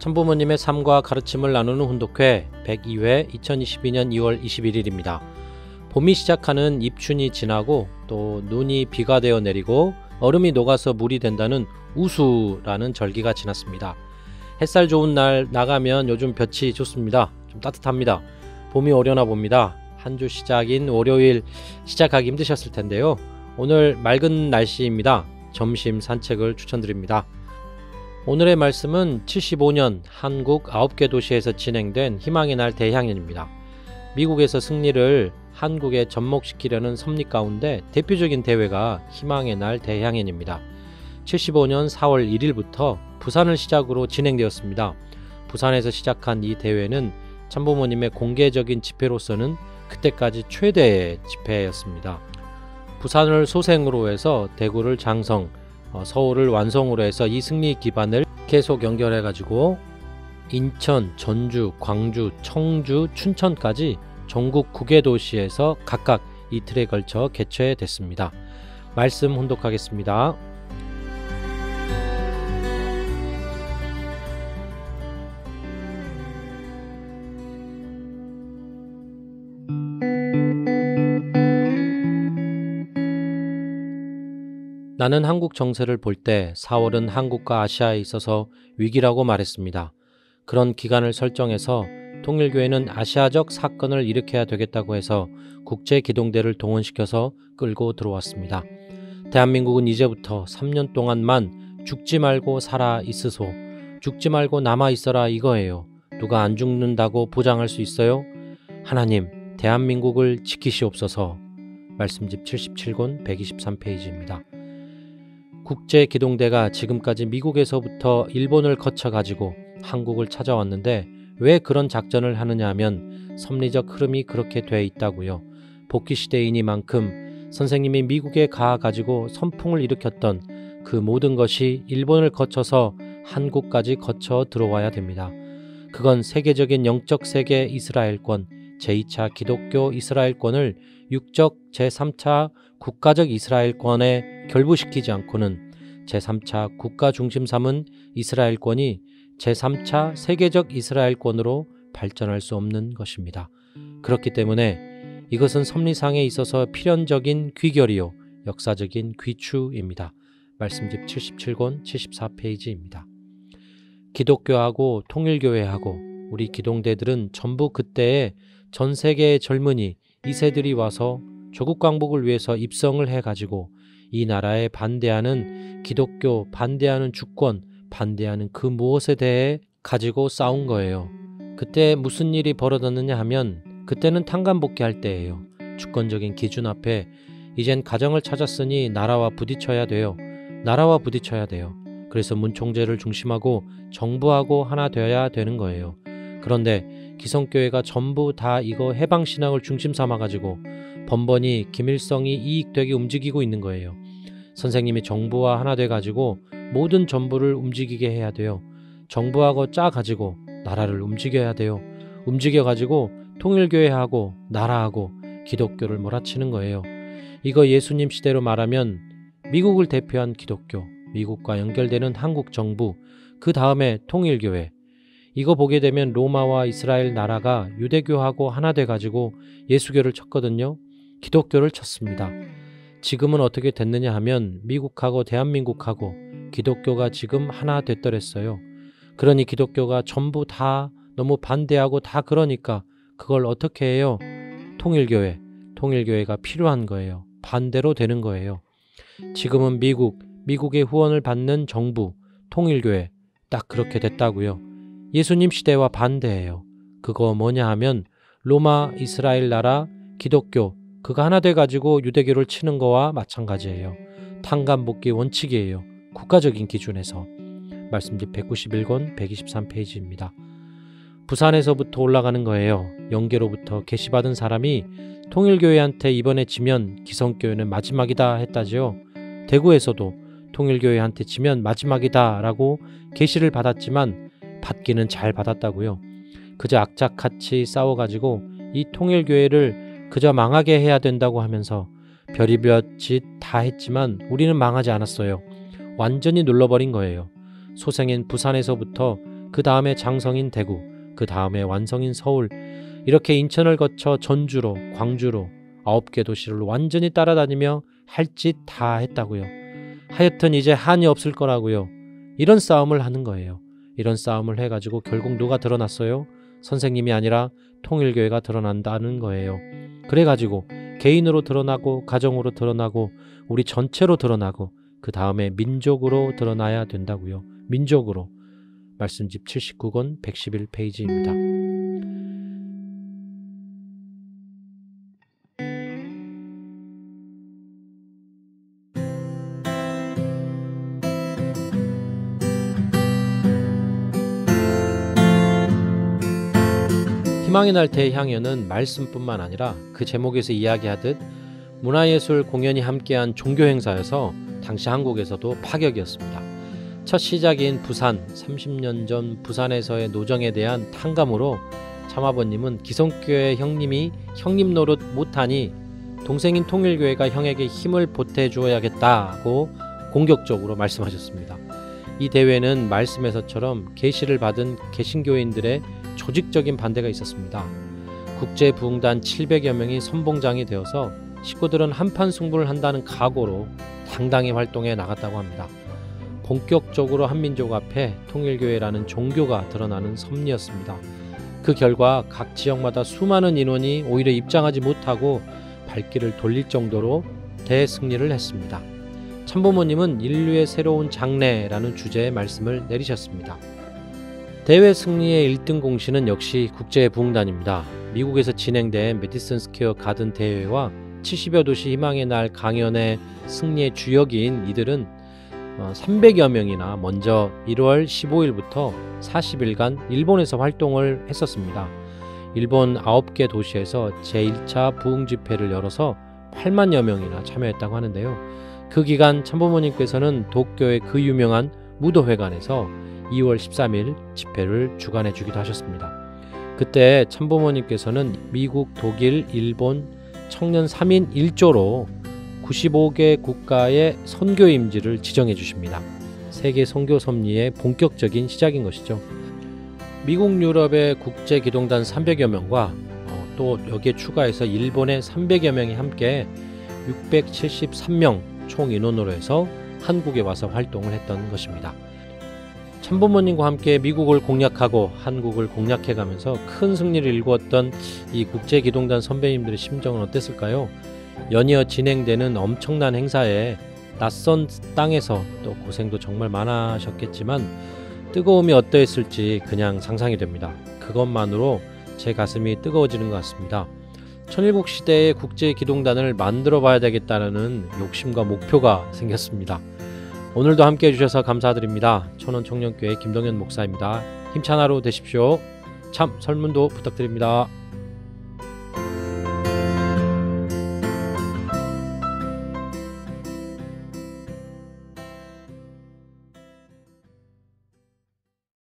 참부모님의 삶과 가르침을 나누는 훈독회 102회 2022년 2월 21일입니다. 봄이 시작하는 입춘이 지나고 또 눈이 비가 되어 내리고 얼음이 녹아서 물이 된다는 우수라는 절기가 지났습니다. 햇살 좋은 날 나가면 요즘 볕이 좋습니다. 좀 따뜻합니다. 봄이 오려나 봅니다. 한 주 시작인 월요일 시작하기 힘드셨을 텐데요. 오늘 맑은 날씨입니다. 점심 산책을 추천드립니다. 오늘의 말씀은 75년 한국 9개 도시에서 진행된 희망의 날 대향연입니다. 미국에서 승리를 한국에 접목시키려는 섭리 가운데 대표적인 대회가 희망의 날 대향연입니다. 75년 4월 1일부터 부산을 시작으로 진행되었습니다. 부산에서 시작한 이 대회는 참부모님의 공개적인 집회로서는 그때까지 최대의 집회였습니다. 부산을 소생으로 해서 대구를 장성, 서울을 완성으로 해서 이 승리 기반을 계속 연결해 가지고 인천, 전주, 광주, 청주, 춘천까지 전국 9개 도시에서 각각 이틀에 걸쳐 개최됐습니다. 말씀 훈독하겠습니다. 나는 한국 정세를 볼 때 4월은 한국과 아시아에 있어서 위기라고 말했습니다. 그런 기간을 설정해서 통일교회는 아시아적 사건을 일으켜야 되겠다고 해서 국제기동대를 동원시켜서 끌고 들어왔습니다. 대한민국은 이제부터 3년 동안만 죽지 말고 살아 있으소, 죽지 말고 남아 있어라 이거예요. 누가 안 죽는다고 보장할 수 있어요? 하나님, 대한민국을 지키시옵소서. 말씀집 77권 123페이지입니다. 국제기동대가 지금까지 미국에서부터 일본을 거쳐가지고 한국을 찾아왔는데 왜 그런 작전을 하느냐 하면 섭리적 흐름이 그렇게 돼 있다고요. 복귀시대이니만큼 선생님이 미국에 가가지고 선풍을 일으켰던 그 모든 것이 일본을 거쳐서 한국까지 거쳐 들어와야 됩니다. 그건 세계적인 영적 세계 이스라엘권, 제2차 기독교 이스라엘권을 육적 제3차 국가적 이스라엘권에 결부시키지 않고는 제3차 국가 중심 삼은 이스라엘권이 제3차 세계적 이스라엘권으로 발전할 수 없는 것입니다. 그렇기 때문에 이것은 섭리상에 있어서 필연적인 귀결이요 역사적인 귀추입니다. 말씀집 77권 74페이지입니다. 기독교하고 통일교회하고 우리 기동대들은 전부 그때에 전 세계의 젊은이 2세들이 와서 조국 광복을 위해서 입성을 해가지고 이 나라에 반대하는 기독교, 반대하는 주권, 반대하는 그 무엇에 대해 가지고 싸운 거예요. 그때 무슨 일이 벌어졌느냐 하면 그때는 탄간복귀할 때예요. 주권적인 기준 앞에 이젠 가정을 찾았으니 나라와 부딪혀야 돼요. 나라와 부딪혀야 돼요. 그래서 문총재를 중심하고 정부하고 하나 되어야 되는 거예요. 그런데 기성교회가 전부 다 이거 해방신앙을 중심 삼아가지고 번번이 김일성이 이익되게 움직이고 있는 거예요. 선생님이 정부와 하나 돼가지고 모든 전부를 움직이게 해야 돼요. 정부하고 짜가지고 나라를 움직여야 돼요. 움직여가지고 통일교회하고 나라하고 기독교를 몰아치는 거예요. 이거 예수님 시대로 말하면 미국을 대표한 기독교, 미국과 연결되는 한국 정부, 그 다음에 통일교회. 이거 보게 되면 로마와 이스라엘 나라가 유대교하고 하나 돼가지고 예수교를 쳤거든요. 기독교를 쳤습니다. 지금은 어떻게 됐느냐 하면 미국하고 대한민국하고 기독교가 지금 하나 됐더랬어요. 그러니 기독교가 전부 다 너무 반대하고 다 그러니까 그걸 어떻게 해요? 통일교회가 필요한 거예요. 반대로 되는 거예요. 지금은 미국의 후원을 받는 정부, 통일교회 딱 그렇게 됐다고요. 예수님 시대와 반대예요. 그거 뭐냐 하면 로마, 이스라엘 나라, 기독교 그거 하나 돼가지고 유대교를 치는 거와 마찬가지예요. 탄간복귀 원칙이에요. 국가적인 기준에서. 말씀집 191권 123페이지입니다. 부산에서부터 올라가는 거예요. 영계로부터 계시받은 사람이 통일교회한테 이번에 지면 기성교회는 마지막이다 했다지요. 대구에서도 통일교회한테 지면 마지막이다 라고 계시를 받았지만 받기는 잘 받았다고요. 그저 악착같이 싸워가지고 이 통일교회를 그저 망하게 해야 된다고 하면서 별의별 짓 다 했지만 우리는 망하지 않았어요. 완전히 눌러버린 거예요. 소생인 부산에서부터 그 다음에 장성인 대구, 그 다음에 완성인 서울, 이렇게 인천을 거쳐 전주로, 광주로 9개 도시를 완전히 따라다니며 할 짓 다 했다고요. 하여튼 이제 한이 없을 거라고요. 이런 싸움을 하는 거예요. 이런 싸움을 해가지고 결국 누가 드러났어요? 선생님이 아니라 통일교회가 드러난다는 거예요. 그래가지고 개인으로 드러나고 가정으로 드러나고 우리 전체로 드러나고 그 다음에 민족으로 드러나야 된다고요. 민족으로. 말씀집 79권 111페이지입니다. 희망의 날태의 향연은 말씀뿐만 아니라 그 제목에서 이야기하듯 문화예술 공연이 함께한 종교 행사여서 당시 한국에서도 파격이었습니다. 첫 시작인 부산, 30년 전 부산에서의 노정에 대한 탕감으로 참아버님은 기성교회 형님이 형님 노릇 못하니 동생인 통일교회가 형에게 힘을 보태주어야겠다고 공격적으로 말씀하셨습니다. 이 대회는 말씀에서처럼 계시를 받은 개신교인들의 조직적인 반대가 있었습니다. 국제부흥단 700여 명이 선봉장이 되어서 식구들은 한판 승부를 한다는 각오로 당당히 활동해 나갔다고 합니다. 본격적으로 한민족 앞에 통일교회라는 종교가 드러나는 섭리였습니다. 그 결과 각 지역마다 수많은 인원이 오히려 입장하지 못하고 발길을 돌릴 정도로 대승리를 했습니다. 참부모님은 인류의 새로운 장래라는 주제의 말씀을 내리셨습니다. 대회 승리의 1등 공신은 역시 국제부흥단입니다. 미국에서 진행된 메디슨 스퀘어 가든 대회와 70여 도시 희망의 날 강연의 승리의 주역인 이들은 300여 명이나 먼저 1월 15일부터 40일간 일본에서 활동을 했었습니다. 일본 9개 도시에서 제1차 부흥 집회를 열어서 8만여 명이나 참여했다고 하는데요. 그 기간 참부모님께서는 도쿄의 그 유명한 무도회관에서 2월 13일 집회를 주관해 주기도 하셨습니다. 그때 참부모님께서는 미국, 독일, 일본 청년 3인 1조로 95개 국가의 선교임지를 지정해 주십니다. 세계 선교 섭리의 본격적인 시작인 것이죠. 미국, 유럽의 국제기동단 300여 명과 또 여기에 추가해서 일본의 300여 명이 함께 673명 총 인원으로 해서 한국에 와서 활동을 했던 것입니다. 참부모님과 함께 미국을 공략하고 한국을 공략해가면서 큰 승리를 일구었던 이 국제기동단 선배님들의 심정은 어땠을까요? 연이어 진행되는 엄청난 행사에 낯선 땅에서 또 고생도 정말 많으셨겠지만 뜨거움이 어떠했을지 그냥 상상이 됩니다. 그것만으로 제 가슴이 뜨거워지는 것 같습니다. 천일국 시대의 국제기동단을 만들어 봐야 되겠다는 욕심과 목표가 생겼습니다. 오늘도 함께 해주셔서 감사드립니다. 천원청년교회 김동현 목사입니다. 힘찬 하루 되십시오. 참 설문도 부탁드립니다.